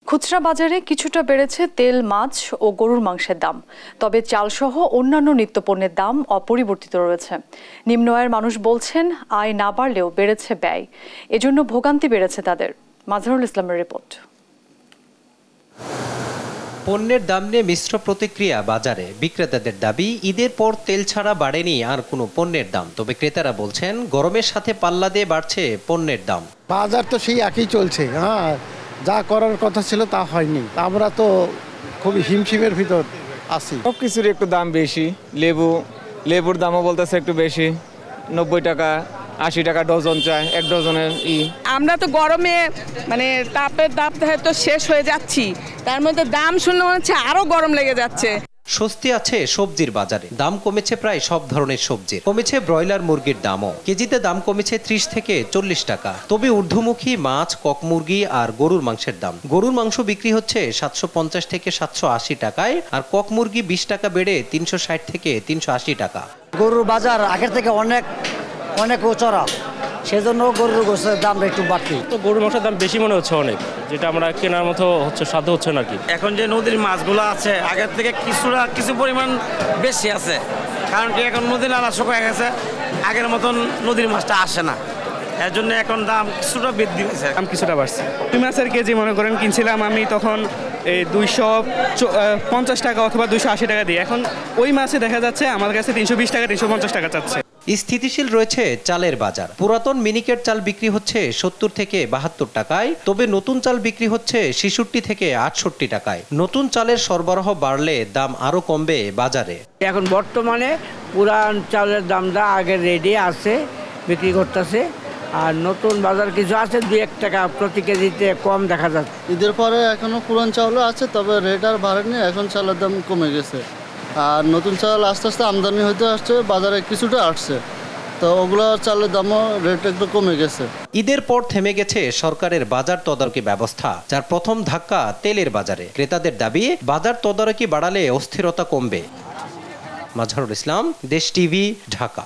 খুচরা বাজারে কিছুটা বেড়েছে তেল, মাছ ও গরুর মাংসের দাম। তবে চালসহ অন্যান্য নিত্যপণ্যের দাম অপরিবর্তিত রয়েছে। নিম্ন আয়ের মানুষ বলছেন, আয় না বাড়লেও বেড়েছে ব্যয়, এজন্য ভোগান্তি বেড়েছে তাদের। মাজহারুল ইসলামের রিপোর্ট। পণ্যের দাম নিয়ে মিশ্র প্রতিক্রিয়া বাজারে। বিক্রেতাদের দাবি, ঈদের পর তেল ছাড়া বাড়েনি আর কোনো পণ্যের দাম। তবে ক্রেতারা বলছেন, গরমের সাথে পাল্লা দিয়ে বাড়ছে পণ্যের দাম। বাজার তো সেই একই চলছে, যা করার কথা ছিল তা হয়নি। আমরা তো খুবই হিমশিমের ভিতর আছি। সব কিছুর একটু দাম বেশি। লেবুর দামও বলতেছে একটু বেশি, 90 টাকা 80 টাকা ডজন চায়, এক ডজনের। আমরা তো গরমে তাপের দাম তো শেষ হয়ে যাচ্ছি, তার মধ্যে দাম শুনলে মনে হচ্ছে আরো গরম লেগে যাচ্ছে। স্বস্তি আছে সবজির বাজারে। দাম কমেছে প্রায় সব ধরনের সবজির। কমেছে ব্রয়লার মুরগির দামও। কেজিতে দাম কমেছে 30 থেকে 40 টাকা। তবে ঊর্ধ্বমুখী মাছ, কক মুরগি আর গরুর মাংসের দাম। গরুর মাংস বিক্রি হচ্ছে 750 থেকে 780 টাকায়, আর কক মুরগি 20 টাকা বেড়ে 360 থেকে 380 টাকা। গরুর বাজার আগের থেকে অনেক চড়া, সেজন্য গরুর গোশতের দাম একটু বাড়তি। তো গরুর মাংসের দাম বেশি মনে হচ্ছে অনেক, যেটা আমরা কেনার মতো সাধ্য হচ্ছে না কি। এখন যে নদীর মাছগুলো আছে আগের থেকে কিছু পরিমাণ বেশি আছে, কারণ কি এখন নদী নালা শুকিয়ে গেছে, আগের মতন নদীর মাছটা আসে না, এর জন্য এখন দাম কিছুটা বৃদ্ধি হয়েছে। দাম কিছুটা বাড়ছে। রুই মাছের কেজি মনে করেন কিনছিলাম আমি তখন 250 টাকা অথবা 280 টাকা দিয়ে, এখন ওই মাছে দেখা যাচ্ছে আমার কাছে 320 টাকা 350 টাকা চাচ্ছে। স্থিতিশীল রয়েছে চালের বাজার। পুরাতন মিনিকেট চাল বিক্রি হচ্ছে 70 থেকে 72 টাকায়, তবে নতুন চাল বিক্রি হচ্ছে 66 থেকে 68 টাকায়। নতুন চালের সরবরাহ বাড়লে দাম আরো কমবে বাজারে। এখন বর্তমানে পুরান চালের দামটা আগের রেডি আছে, বিক্রি করতেছে, আর নতুন বাজার কিছু আছে 2-1 টাকা প্রতি কেজিতে কম দেখা যাচ্ছে। ঈদের পরে এখনো পুরান চাউলও আছে, তবে রেট আর বাড়েনি, এখন চালের দাম কমে গেছে। আর নতুন চাল আস্তে আস্তে আমদানি হইতে আসছে, বাজারে কিছুটা আসছে, তো ওগুলো চালের দামও রেট একটু কমে গেছে। ঈদের পর থেমে গেছে সরকারের বাজার তদারকি ব্যবস্থা, যার প্রথম ধাক্কা তেলের বাজারে। ক্রেতাদের দাবি, বাজার তদারকি বাড়ালে অস্থিরতা কমবে। মাজহারুল ইসলাম, দেশ টিভি, ঢাকা।